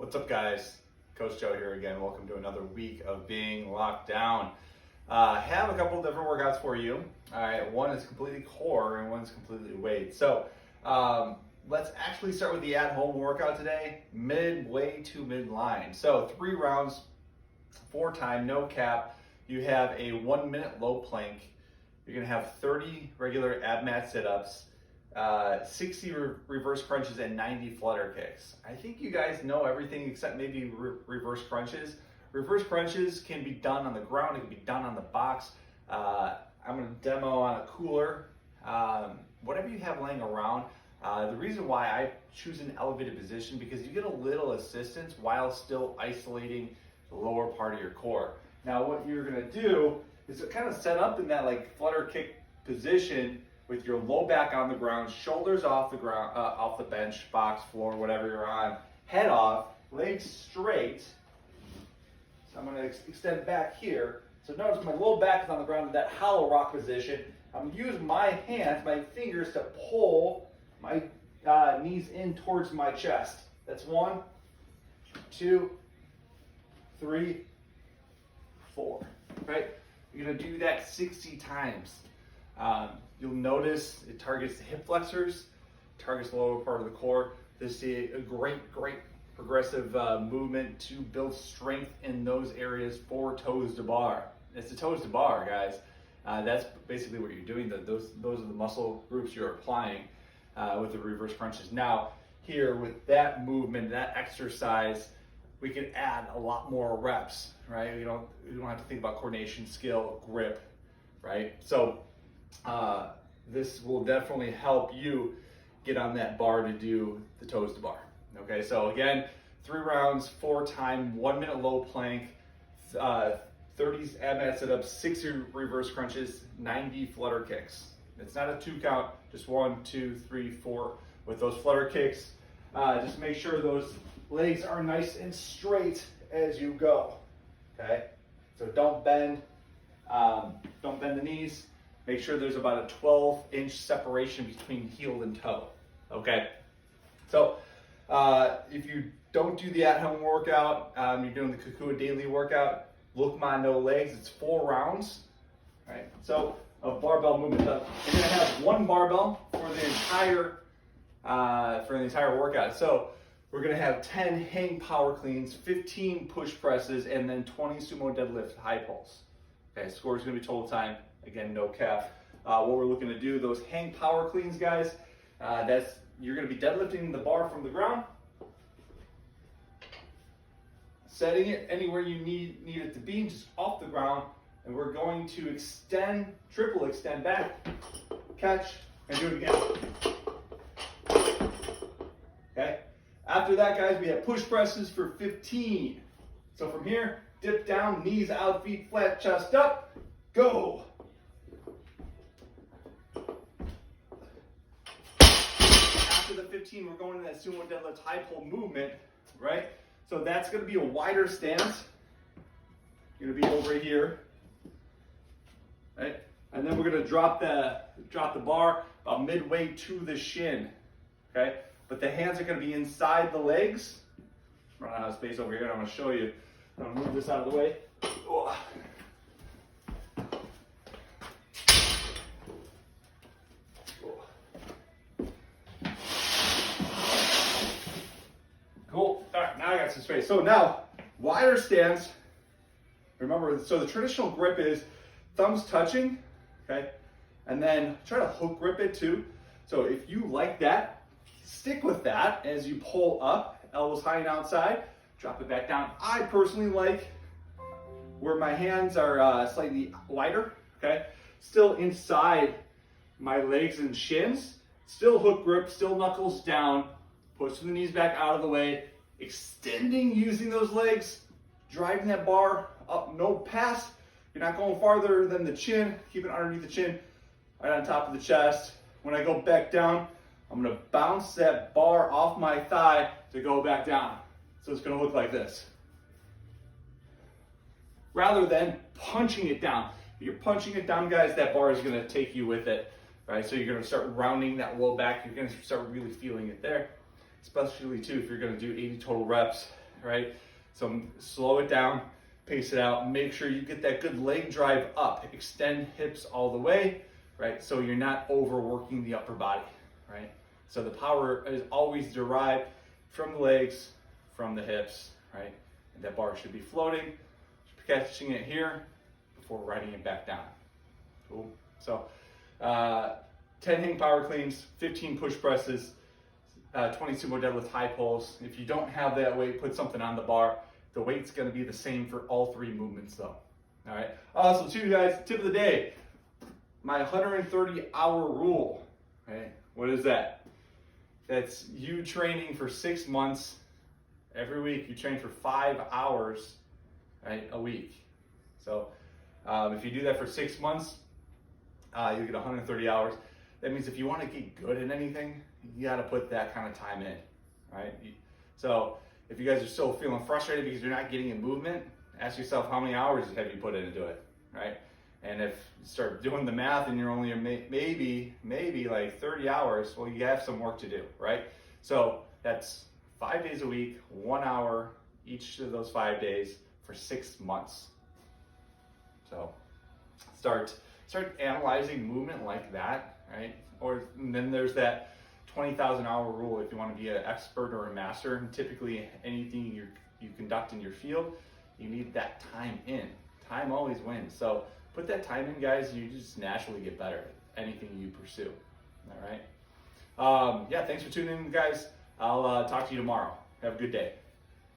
What's up, guys? Coach Joe here again. Welcome to another week of being locked down. Have a couple different workouts for you. All right, one is completely core and one is completely weight. So let's actually start with the at-home workout today, midway to midline. So 3 rounds, 4 time, no cap. You have a 1 minute low plank. You're gonna have 30 regular ab mat sit-ups, 60 reverse crunches, and 90 flutter kicks. I think you guys know everything except maybe reverse crunches. Reverse crunches can be done on the ground, it can be done on the box. I'm gonna demo on a cooler, whatever you have laying around. The reason why I choose an elevated position, because you get a little assistance while still isolating the lower part of your core. Now what you're gonna do is to kind of set up in that like flutter kick position with your low back on the ground, shoulders off the ground, off the bench, box, floor, whatever you're on, head off, legs straight. So I'm gonna extend back here. So notice my low back is on the ground in that hollow rock position. I'm gonna use my hands, my fingers, to pull my knees in towards my chest. That's 1, 2, 3, 4, right? You're gonna do that 60 times. You'll notice it targets the hip flexors, targets the lower part of the core. This is a great progressive movement to build strength in those areas for toes to bar. It's the toes to bar, guys. That's basically what you're doing. Those are the muscle groups you're applying with the reverse crunches. Now, here with that movement, that exercise, we can add a lot more reps, right? You don't have to think about coordination, skill, grip, right? So this will definitely help you get on that bar to do the toes to bar. Okay, so again, 3 rounds, 4 time, 1 minute low plank, 30 ab mat sit-ups, 60 reverse crunches, 90 flutter kicks. It's not a 2 count, just 1, 2, 3, 4. With those flutter kicks, just make sure those legs are nice and straight as you go. Okay, so don't bend the knees. Make sure there's about a 12-inch separation between heel and toe. Okay, so if you don't do the at-home workout, you're doing the Kokua daily workout, look no legs. It's 4 rounds. All right, so of barbell movement. You're gonna have 1 barbell for the entire workout. So we're gonna have 10 hang power cleans, 15 push presses, and then 20 sumo deadlift high pulls. Okay, score is gonna be total time. Again, no cap. What we're looking to do, those hang power cleans, guys, you're gonna be deadlifting the bar from the ground, setting it anywhere you need it to be, just off the ground, and we're going to extend, triple extend back, catch, and do it again. Okay? After that, guys, we have push presses for 15. So from here, dip down, knees out, feet flat, chest up, go. After the 15, we're going to that sumo deadlift high pull movement, right? So that's going to be a wider stance. You're going to be over here, right? And then we're going to drop the bar about midway to the shin, okay? But the hands are going to be inside the legs. Run out of space over here. I'm going to show you. I'm going to move this out of the way. Oh. Cool. All right, now I got some space. So now, wider stance. Remember, so the traditional grip is thumbs touching, okay? And then try to hook grip it too. So if you like that, stick with that as you pull up, elbows high and outside, drop it back down. I personally like where my hands are slightly wider, okay? Still inside my legs and shins, still hook grip, still knuckles down, push the knees back out of the way, extending using those legs, driving that bar up, no pass. You're not going farther than the chin, keep it underneath the chin, right on top of the chest. When I go back down, I'm gonna bounce that bar off my thigh to go back down. So it's gonna look like this. Rather than punching it down. If you're punching it down, guys, that bar is gonna take you with it, right? So you're gonna start rounding that low back. You're gonna start really feeling it there. Especially too, if you're gonna do 80 total reps, right? So slow it down, pace it out, make sure you get that good leg drive up, extend hips all the way, right? So you're not overworking the upper body, right? So the power is always derived from the legs, from the hips, right? And that bar should be floating, catching it here before riding it back down. Cool. So 10 hang power cleans, 15 push presses, 20 sumo deadlift high pulls. If you don't have that weight, put something on the bar. The weight's going to be the same for all 3 movements though. All right. Also, too, guys, tip of the day, my 130-hour rule. Okay. What is that? That's you training for 6 months. Every week you train for 5 hours, right, a week. So if you do that for 6 months, you get 130 hours. That means if you want to get good at anything, you got to put that kind of time in, right? So if you guys are still feeling frustrated because you're not getting a movement, ask yourself how many hours have you put into it, right? And if you start doing the math and you're only maybe like 30 hours, well, you have some work to do, right? So that's 5 days a week, 1 hour each of those 5 days for 6 months. So start analyzing movement like that, right? And then there's that 20,000 hour rule if you want to be an expert or a master. And typically anything you conduct in your field, you need that time in. Time always wins. So put that time in, guys. You just naturally get better at anything you pursue. All right. Yeah, thanks for tuning in, guys. I'll talk to you tomorrow. Have a good day.